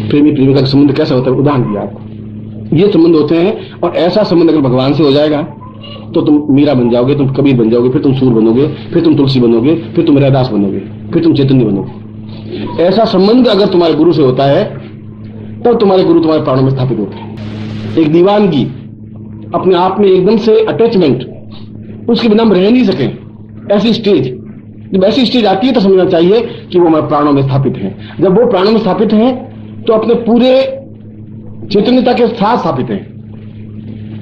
प्रेमी प्रेमिका का संबंध कैसा होता है, उदाहरण दिया आपको। ये संबंध होते हैं, और ऐसा संबंध अगर भगवान से हो जाएगा तो तुम मीरा बन जाओगे, तुम कबीर बन जाओगे, फिर तुम सूर बनोगे, फिर तुम तुलसी बनोगे, फिर तुम रैदास बनोगे, फिर तुम चैतन्य बनोगे। ऐसा संबंध अगर तुम्हारे गुरु से होता है तब तुम्हारे गुरु तुम्हारे प्राणों में स्थापित होते हैं। एक दीवानगी, अपने आप में एकदम से अटैचमेंट, उसके बिना हम रह नहीं सके, ऐसी स्टेज, जब ऐसी स्टेज आती है तो समझना चाहिए कि वो हमारे प्राणों में स्थापित है। जब वो प्राणों में स्थापित है तो अपने पूरे चैतन्यता के साथ स्थापित है।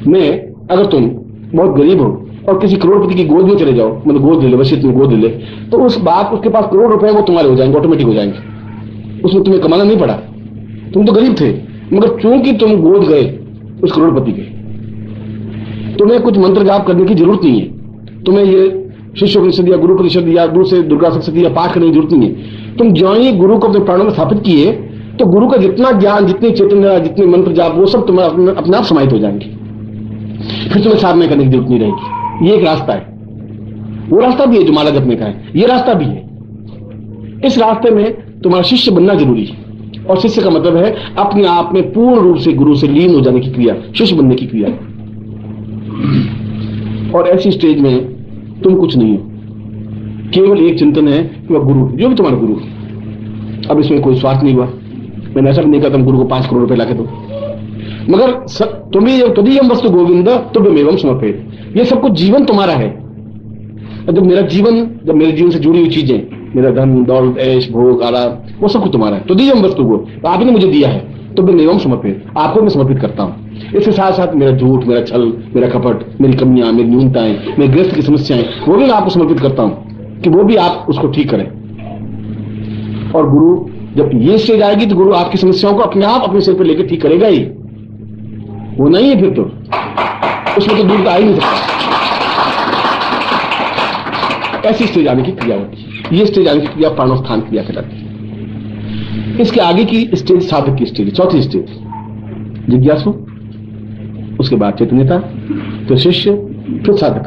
मैं, अगर तुम बहुत गरीब हो और किसी करोड़पति की गोद में चले जाओ, मतलब गोद ले ले, वसीयत में गोद ले ले, तो उस बात, उसके पास करोड़ रुपए वो तुम्हारे हो जाएंगे, ऑटोमेटिक हो जाएंगे, उसमें तुम्हें कमाना नहीं पड़ा। तुम तो गरीब थे, मगर चूंकि तुम गोद गए उस करोड़पति के, तुम्हें कुछ मंत्र जाप करने की जरूरत नहीं है, तुम्हें ये शिष्योपनिषद या गुरु परिषद या दूसरे दुर्गा सप्तशती या पाठ करने की जरूरत नहीं है। तुम जो ही गुरु को अपने प्राणों में स्थापित किए तो गुरु का जितना ज्ञान, जितनी चैतन्य, जितने मंत्र जाप, वो सब तुम्हें अपने आप समाहित हो जाएंगे। फिर तुम्हें साधना करने की जरूरत नहीं रहेगी। ये एक रास्ता है, वो रास्ता भी है जो माला जपने का है, ये रास्ता भी है। इस रास्ते में तुम्हारा शिष्य बनना जरूरी है, और शिष्य का मतलब है अपने आप में पूर्ण रूप से गुरु से लीन हो जाने की क्रिया, शिष्य बनने की क्रिया। और ऐसी स्टेज में तुम कुछ नहीं हो, केवल एक चिंतन है कि वह गुरु, जो भी तुम्हारा गुरु। अब इसमें कोई स्वार्थ नहीं हुआ, मैंने ऐसा भी नहीं कहा तुम गुरु को 5 करोड़ रुपए लाके दो, मगर तुम्हें तदीयम वस्तु गोविंद तुभ्यमेवं समर्पयेत्, ये सब कुछ जीवन तुम्हारा है। जब मेरे जीवन से जुड़ी हुई चीजें, मेरा धन दौलत ऐश भोग आराम, वो सब कुछ तुम्हारा है। तदीयम वस्तु को आपने मुझे दिया है, तुभ्यमेवं समर्पयेत्, आपको मैं समर्पित करता हूं। इसके साथ साथ मेरा झूठ, मेरा छल, मेरा कपट, मेरी कमियां, मेरी न्यूनताएं, मेरे ग्रस्त की समस्याएं, वो भी मैं आपको समर्पित करता हूं कि वो भी आप उसको ठीक करें। और गुरु, जब ये स्टेज आएगी तो गुरु आपकी समस्याओं को अपने आप अपने सिर पर लेकर ठीक करेगा ही, वो नहीं है फिर तो उसमें तो दूर तो आ ही नहीं सकता। ऐसी स्टेज आने की क्रिया होती है, ये स्टेज आने की क्रिया प्राणोत्थान क्रिया कहलाती है। इसके आगे की स्टेज साधक की स्टेज, चौथी स्टेज जिज्ञासु, उसके बाद चैतन्यता, फिर शिष्य, फिर साधक,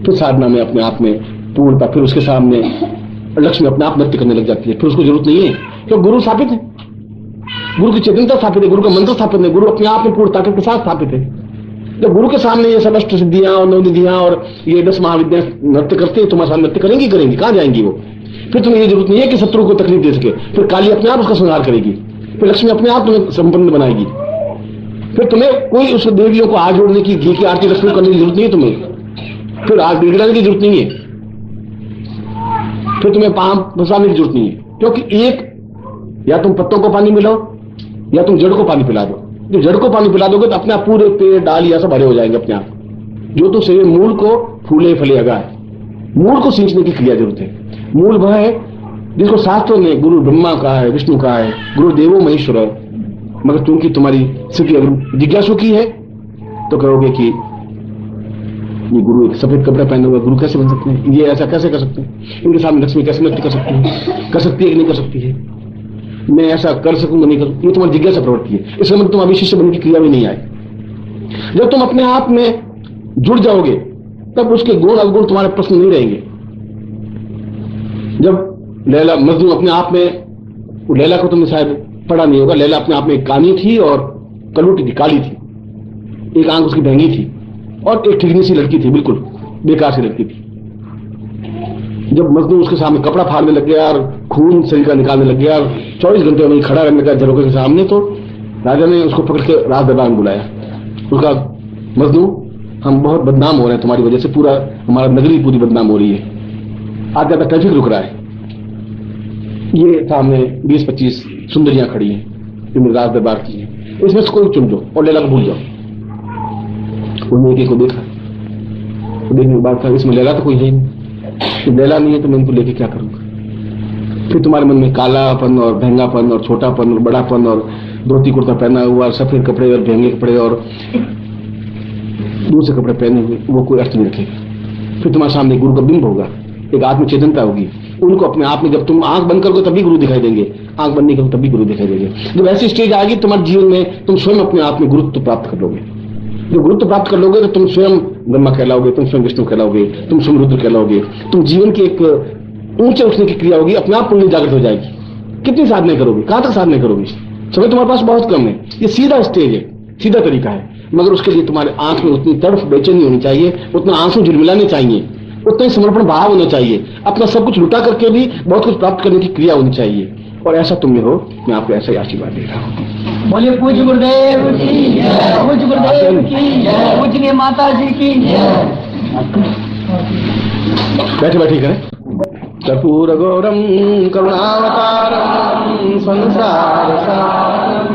फिर साधना में अपने आप में पूर्णता, फिर उसके सामने लक्ष्मी अपने आप नृत्य करने लग जाती है। फिर उसको जरूरत नहीं है, क्योंकि गुरु स्थापित है, गुरु की चैतन्यता स्थापित है, गुरु का मंत्र स्थापित है, गुरु अपने आप में पूर्ण ताकत के साथ स्थापित है। जब गुरु के सामने ये सब अष्ट सिद्धियां और नवनिधियां और ये 10 महाविद्या नृत्य करते हैं, तुम्हारे साथ नृत्य करेंगी, कहां जाएंगी वो? फिर तुम्हें ये जरूरत नहीं है कि शत्रु को तकलीफ दे सके, फिर काली अपने आप उसका संहार करेगी, फिर लक्ष्मी अपने आप तुम्हें संपन्न बनाएगी, फिर तुम्हें कोई उस देवियों को हाथ जोड़ने की, घी की आरती रस्म करने की जरूरत नहीं है, तुम्हें फिर हाथ बिगड़ाने की जरूरत नहीं है, फिर तुम्हें पांव फंसाने की जरूरत नहीं है, क्योंकि एक, या तुम पत्तों को पानी मिलाओ या तुम जड़ को पानी पिला दो। जब जड़ को पानी पिला दोगे तो अपने आप पूरे पेड़ डाल या सब भरे हो जाएंगे अपने आप। जो तो शरीर मूल को फूले फले अगाए, मूल को सींचने की क्रिया जरूरत है। मूल वह है जिसको शास्त्रों ने गुरु ब्रह्मा कहा है, विष्णु कहा है, गुरु देवो महेश्वर है। मगर क्योंकि तुम्हारी स्थिति अगर जिज्ञासु की है तो कहोगे कि ये गुरु एक सफेद कपड़े पहने हुए गुरु कैसे बन सकते हैं, ये ऐसा कैसे कर सकते हैं, इनके सामने लक्ष्मी कैसे नृत्य कर सकती है, कर सकती है कि नहीं कर सकती है, मैं ऐसा कर सकूंगा नहीं कर, ये तुम्हारी जिज्ञासा प्रवृत्ति है। इसलिए मतलब तुम अभी शिष्य बनने की क्रिया में नहीं आए। जब तुम अपने आप में जुड़ जाओगे तब उसके गुण अवगुण तुम्हारे प्रश्न नहीं रहेंगे। जब लैला मजनू अपने आप में, लैला को तुमने शायद पढ़ा नहीं होगा, लैला अपने आप में एक कानी थी और कलूटी थी, काली थी, एक आंख उसकी भैंगी थी और एक ठिगनी सी लड़की थी, बिल्कुल बेकार सी लड़की थी। जब मजनू उसके सामने कपड़ा फाड़ने लग गया और खून शरीर का निकालने लग गया और 24 घंटे वहीं खड़ा रहने का झरोखे के सामने, तो राजा ने उसको पकड़ के राज दरबार में बुलाया। उसका, मजनू हम बहुत बदनाम हो रहे हैं तुम्हारी वजह से, पूरा हमारा नगरी पूरी बदनाम हो रही है, आज ज्यादा ट्रैफिक रुक रहा है, ये सामने 20-25 सुंदरियां खड़ी हैं जो मेरे राज दरबार की हैं, इसमें से कोई चुन लो और लैला को भूल जाओ। उन्होंने एक को देखा, तो देखने के बाद था इसमें लैला तो कोई है नहीं, तो लैला नहीं है तो मैं इनको लेके क्या करूंगा। फिर तुम्हारे मन में कालापन और भैंगापन और छोटापन और बड़ापन और धोती कुर्ता पहना हुआ, सफेद कपड़े और भैंगे कपड़े और दूसरे कपड़े पहने हुए, वो कोई अर्थ नहीं रखेगा। फिर तुम्हारे सामने गुरु का बिंब होगा, एक आत्म चेतनता होगी, उनको अपने आप में, जब तुम आंख बंद करोगे तभी गुरु दिखाई देंगे, आंख बंद नहीं करोगे तभी गुरु दिखाई देंगे। जब ऐसी स्टेज आएगी तुम्हारे जीवन में, तुम स्वयं अपने आप में गुरुत्व प्राप्त कर लोगे। जब गुरुत्व प्राप्त कर लोगे तो तुम स्वयं ब्रह्मा कहलाओगे, तुम स्वयं विष्णु कहलाओगे, तुम स्वयं रुद्र कहलाओगे। तुम जीवन की एक ऊंचे उठने की क्रिया होगी, अपने आप पुण्य जागृत हो जाएगी। कितनी साधना करोगे, कहां तक साधना करोगे? समय तुम्हारे पास बहुत कम है। ये सीधा स्टेज है, सीधा तरीका है, मगर उसके लिए तुम्हारे आंख में उतनी तड़फ बेचैनी होनी चाहिए, उतना आंसू झिलमिलाने चाहिए, उतना ही समर्पण भाव होना चाहिए, अपना सब कुछ लुटा करके भी बहुत कुछ प्राप्त करने की क्रिया होनी चाहिए। और ऐसा तुम में हो, मैं आपको ऐसा ही आशीर्वाद दे रहा हूँ। बोले पूज्य गुरुदेव की जय, पूज्य गुरुदेव की जय, पूजनीय माता जी की जय। बैठे बैठे करें। कर्पूर गौरम करुणावतारम संसार सारम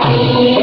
की